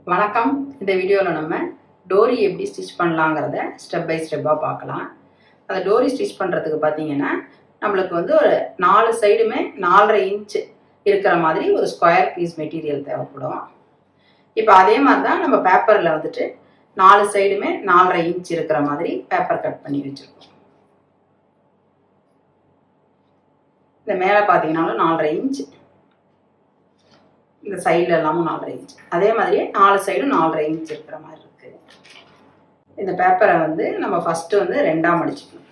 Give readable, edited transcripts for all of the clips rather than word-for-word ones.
வணக்கம். இந்த வீடியோவில் நம்ம டோரி எப்படி ஸ்டிச் பண்ணலாங்கிறத ஸ்டெப் பை ஸ்டெப்பாக பார்க்கலாம். அந்த டோரி ஸ்டிச் பண்ணுறதுக்கு பார்த்தீங்கன்னா நம்மளுக்கு வந்து ஒரு 4 சைடுமே 4.5 இன்ச் இருக்கிற மாதிரி ஒரு ஸ்கொயர் பீஸ் மெட்டீரியல் தேவைப்படும். இப்போ அதே மாதிரி தான் நம்ம பேப்பரில் வந்துட்டு 4 சைடுமே 4.5 இன்ச் இருக்கிற மாதிரி பேப்பர் கட் பண்ணி வச்சுருக்கோம். இந்த மேலே பார்த்தீங்கன்னாலும் 4.5 இன்ச், இந்த சைடில் எல்லாமும் 4.5 இன்ச், அதே மாதிரியே 4 சைடும் 4.5 இன்ச் இருக்கிற மாதிரி இருக்குது. இந்த பேப்பரை வந்து நம்ம ஃபஸ்ட்டு வந்து 2ஆக மடிச்சுக்கணும்.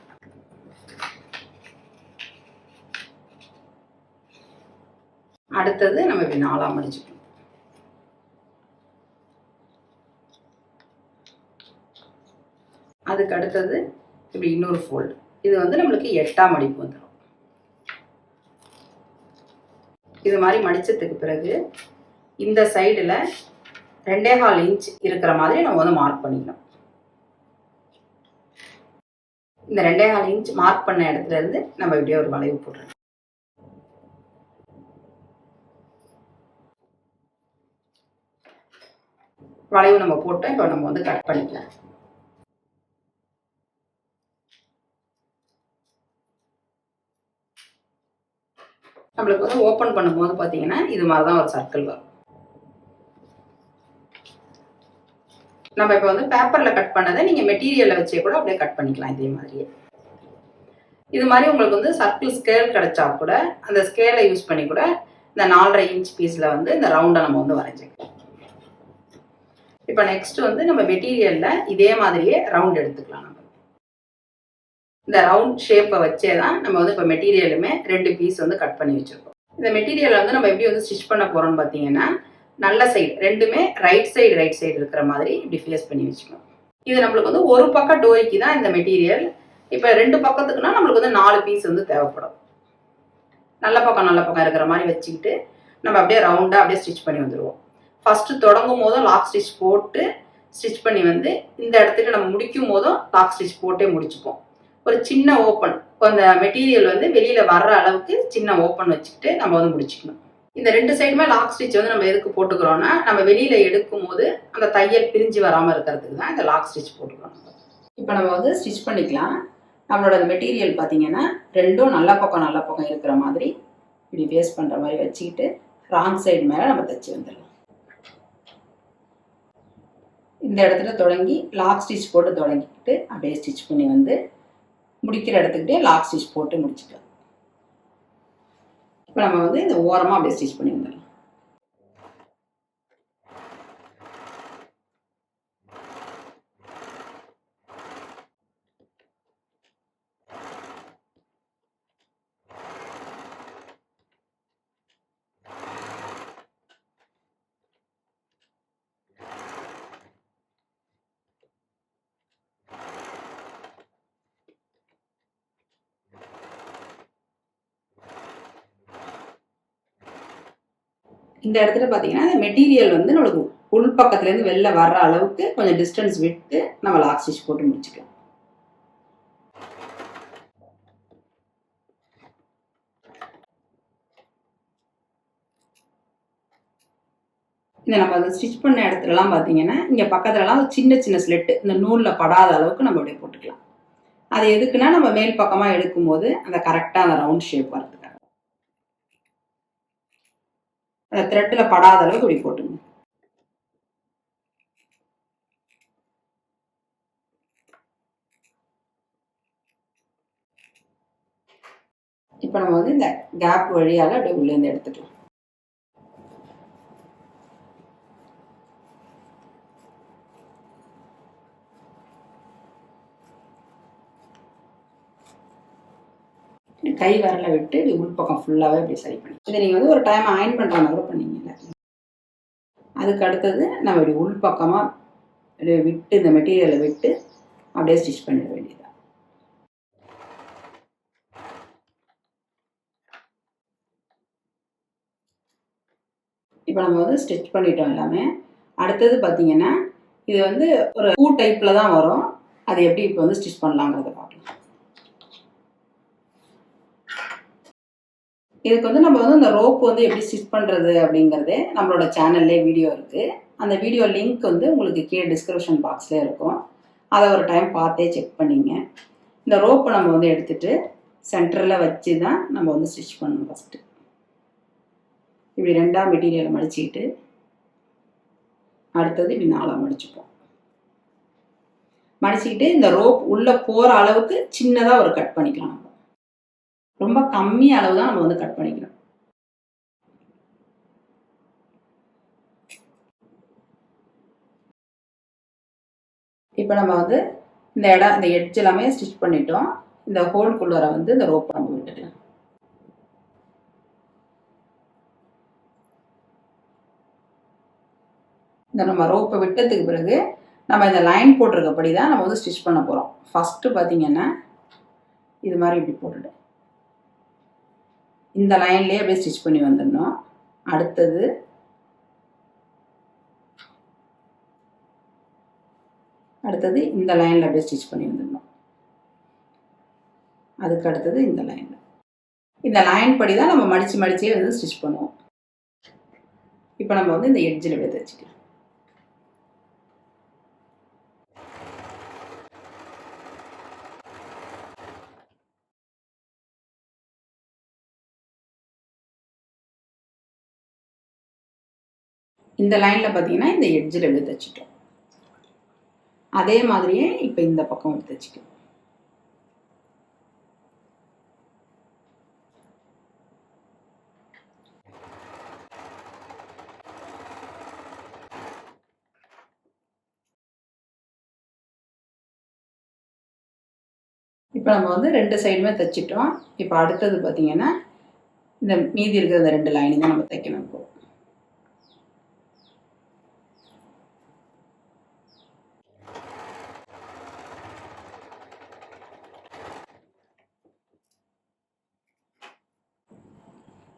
அடுத்தது நம்ம இப்படி 4ஆக மடிச்சுக்கணும். அதுக்கு அடுத்தது இப்படி இன்னொரு ஃபோல்டு. இது வந்து நம்மளுக்கு 8ஆக மடிப்பு வந்துடும். இது மாதிரி மடிச்சதுக்கு பிறகு இந்த சைடில் 2.25 இன்ச் இருக்கிற மாதிரி நம்ம வந்து மார்க் பண்ணிக்கணும். இந்த 2.25 இன்ச் மார்க் பண்ண இடத்துல இருந்து நம்ம இப்படியே ஒரு வளைவு போடுறோம். வளைவு நம்ம போட்டோம். இப்போ நம்ம வந்து கட் பண்ணிக்கலாம். நம்மளுக்கு வந்து ஓப்பன் பண்ணும்போது பார்த்தீங்கன்னா இது மாதிரி தான் ஒரு சர்க்கிள் வரும். நம்ம இப்போ வந்து பேப்பரில் கட் பண்ணதை நீங்கள் மெட்டீரியலை வச்சே கூட அப்படியே கட் பண்ணிக்கலாம். இதே மாதிரியே இது மாதிரி உங்களுக்கு வந்து சர்க்கிள் ஸ்கேல் கிடைச்சா கூட அந்த ஸ்கேலை யூஸ் பண்ணி கூட இந்த 4.5 இன்ச் பீஸில் வந்து இந்த ரவுண்டை நம்ம வந்து வரைஞ்சிக்கலாம். இப்போ நெக்ஸ்ட் வந்து நம்ம மெட்டீரியலில் இதே மாதிரியே ரவுண்ட் எடுத்துக்கலாம். நம்ம இந்த ரவுண்ட் ஷேப்பை வச்சே தான் நம்ம வந்து இப்போ மெட்டீரியலுமே 2 பீஸ் வந்து கட் பண்ணி வச்சுருக்கோம். இந்த மெட்டீரியலை வந்து நம்ம எப்படி வந்து ஸ்டிச் பண்ண போகிறோம்னு பார்த்தீங்கன்னா நல்ல சைடு ரெண்டுமே ரைட் சைடு இருக்கிற மாதிரி இப்படி ஃபேஸ் பண்ணி வச்சுக்கணும். இது நம்மளுக்கு வந்து ஒரு பக்கம் டோரிக்கு தான் இந்த மெட்டீரியல். இப்போ 2 பக்கத்துக்குன்னா நம்மளுக்கு வந்து 4 பீஸ் வந்து தேவைப்படும். நல்ல பக்கம் இருக்கிற மாதிரி வச்சுக்கிட்டு நம்ம அப்படியே ரவுண்டாக அப்படியே ஸ்டிச் பண்ணி வந்துடுவோம். ஃபஸ்ட்டு தொடங்கும் போதும் லாக் ஸ்டிச் போட்டு ஸ்டிச் பண்ணி வந்து இந்த இடத்துக்கு நம்ம முடிக்கும் போதும் லாக் ஸ்டிச் போட்டே முடிச்சுப்போம். ஒரு சின்ன ஓப்பன், அந்த மெட்டீரியல் வந்து வெளியில் வர்ற அளவுக்கு சின்ன ஓப்பன் வச்சுக்கிட்டு நம்ம வந்து முடிச்சுக்கணும். இந்த 2 சைடுமே லாக் ஸ்டிச் வந்து நம்ம எதுக்கு போட்டுக்கிறோம்னா நம்ம வெளியில் எடுக்கும் போது அந்த தையல் பிரிஞ்சு வராமல் இருக்கிறதுக்கு தான் இந்த லாக் ஸ்டிச் போட்டுக்கிறோம். இப்போ நம்ம வந்து ஸ்டிச் பண்ணிக்கலாம். நம்மளோட மெட்டீரியல் பார்த்தீங்கன்னா ரெண்டும் நல்ல பக்கம் இருக்கிற மாதிரி இப்படி ஃபேஸ் பண்ணுற மாதிரி வச்சுக்கிட்டு ராங் சைடு மேலே நம்ம தைச்சி வந்துடலாம். இந்த இடத்துல தொடங்கி லாக் ஸ்டிச் போட்டு தொடங்கிக்கிட்டு அப்படியே ஸ்டிச் பண்ணி வந்து முடிக்கிற இடத்துக்கிட்டே லாக் ஸ்டிச் போட்டு முடிச்சுக்கலாம். இப்போ நம்ம வந்து இந்த ஓரமாக அப்படியே ஸ்டிச் பண்ணி வந்துடலாம். இந்த இடத்துல பார்த்தீங்கன்னா இந்த மெட்டீரியல் வந்து நம்மளுக்கு உள் பக்கத்துலேருந்து வெளில வர்ற அளவுக்கு கொஞ்சம் டிஸ்டன்ஸ் விட்டு நம்ம லாக் ஸ்டிச் போட்டு முடிச்சுக்கலாம். இந்த நம்ம அதை ஸ்டிச் பண்ண இடத்துலலாம் பார்த்தீங்கன்னா இங்கே பக்கத்துலலாம் சின்ன ஸ்லெட்டு இந்த நூலில் படாத அளவுக்கு நம்ம அப்படியே போட்டுக்கலாம். அது எதுக்குன்னா நம்ம மேல் பக்கமாக எடுக்கும்போது அந்த கரெக்டாக அந்த ரவுண்ட் ஷேப் வரதுக்காக அந்த த்ரெட்டில் படாத அளவுக்கு இப்படி போட்டுங்க. இப்போ நம்ம வந்து இந்த கேப் வழியால் அப்படியே உள்ளேருந்து எடுத்துக்கலாம். கை வரல விட்டு இப்படி உள்பக்கம் ஃபுல்லாகவே இப்படி சரி பண்ணி இதை நீங்கள் வந்து ஒரு டைம் அயன் பண்ணுற மாதிரி பண்ணிங்க. அதுக்கு அடுத்தது நம்ம இப்படி உள்பக்கமாக அப்படியே விட்டு இந்த மெட்டீரியலை விட்டு அப்படியே ஸ்டிச் பண்ணிட வேண்டியதான். இப்போ நம்ம வந்து ஸ்டிச் பண்ணிட்டோம் எல்லாமே. அடுத்தது பார்த்தீங்கன்னா இது வந்து ஒரு பூ டைப்பில் தான் வரும். அது எப்படி இப்போ வந்து ஸ்டிச் பண்ணலாங்கிறத பார்க்கலாம். இதுக்கு வந்து நம்ம வந்து இந்த ரோப் வந்து எப்படி ஸ்டிச் பண்ணுறது அப்படிங்கிறதே நம்மளோட சேனல்லே வீடியோ இருக்குது. அந்த வீடியோ லிங்க் வந்து உங்களுக்கு கீழே டிஸ்கிரிப்ஷன் பாக்ஸில் இருக்கும். அதை ஒரு டைம் பார்த்தே செக் பண்ணிங்க. இந்த ரோப்பை நம்ம வந்து எடுத்துகிட்டு சென்டரில் வச்சு தான் நம்ம வந்து ஸ்டிச் பண்ணணும். ஃபஸ்ட்டு இப்படி 2ஆக மெட்டீரியலை மடிச்சுக்கிட்டு அடுத்தது இப்படி 4ஆக மடிச்சுப்போம். மடிச்சுக்கிட்டு இந்த ரோப் உள்ளே போகிற அளவுக்கு சின்னதாக ஒரு கட் பண்ணிக்கலாம். நம்ம ரொம்ப கம்மி அளவு தான் நம்ம வந்து கட் பண்ணிக்கணும். இப்போ நம்ம வந்து இந்த எட்ஜ் எல்லாமே ஸ்டிச் பண்ணிட்டோம். இந்த ஹோல்குள்ளே வந்து இந்த ரோப்பை நம்ம விட்டுக்கலாம். இந்த நம்ம ரோப்பை விட்டதுக்கு பிறகு நம்ம இந்த லைன் போட்டிருக்கப்படி தான் நம்ம வந்து ஸ்டிச் பண்ண போகிறோம். ஃபஸ்ட்டு பார்த்தீங்கன்னா இது மாதிரி இப்படி போட்டுட்டு இந்த லைன்லேயே அப்படியே ஸ்டிச் பண்ணி வந்துடணும். அடுத்தது இந்த லைனில் அப்படியே ஸ்டிச் பண்ணி வந்துடணும். அதுக்கு அடுத்தது இந்த லைன் படி தான் நம்ம மடிச்சே வந்து ஸ்டிச் பண்ணுவோம். இப்போ நம்ம வந்து இந்த எட்ஜில் அப்படியே தைச்சிக்கலாம். இந்த லைனில் பார்த்தீங்கன்னா இந்த எட்ஜில் எப்படி தைச்சிட்டோம். அதே மாதிரியே இப்போ இந்த பக்கம் எடுத்து தைச்சிக்கலாம். இப்போ நம்ம வந்து 2 சைடுமே தைச்சிட்டோம். இப்போ அடுத்தது பார்த்தீங்கன்னா இந்த மீதி இருக்கிற இந்த 2 லைனையும் தான் நம்ம தைக்கணும். இப்போ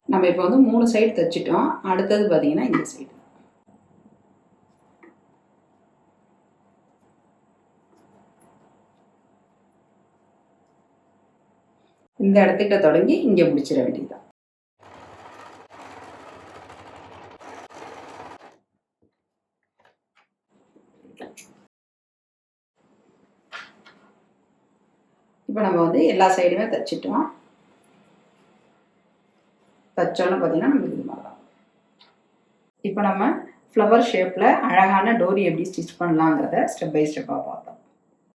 நம்ம இப்போ வந்து 3 சைடு தைச்சிட்டோம். அடுத்தது பார்த்தீங்கன்னா இந்த சைடு இந்த இடத்துக்கிட்ட தொடங்கி இங்கே முடிச்சிட வேண்டியதுதான். இப்போ நம்ம வந்து எல்லா சைடுமே தைச்சிட்டோம். தைச்சோன்னு பார்த்தீங்கன்னா நமக்கு இது மாதிரி தான். இப்போ நம்ம ஃப்ளவர் ஷேப்பில் அழகான டோரி எப்படி ஸ்டிச் பண்ணலாங்கிறத ஸ்டெப் பை ஸ்டெப்பாக பார்த்தோம்.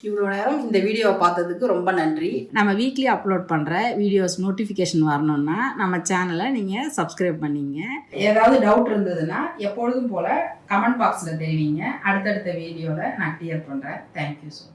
இவ்வளோ நேரம் இந்த வீடியோவை பார்த்ததுக்கு ரொம்ப நன்றி. நம்ம வீக்லி அப்லோட் பண்ணுற வீடியோஸ் நோட்டிஃபிகேஷன் வரணும்னா நம்ம சேனலை நீங்கள் சப்ஸ்கிரைப் பண்ணிங்க. ஏதாவது டவுட் இருந்ததுன்னா எப்பொழுதும் போல் கமெண்ட் பாக்ஸில் தெரிவிங்க. அடுத்தடுத்த வீடியோவில் நான் கிளியர் பண்ணுறேன். Thank you so much.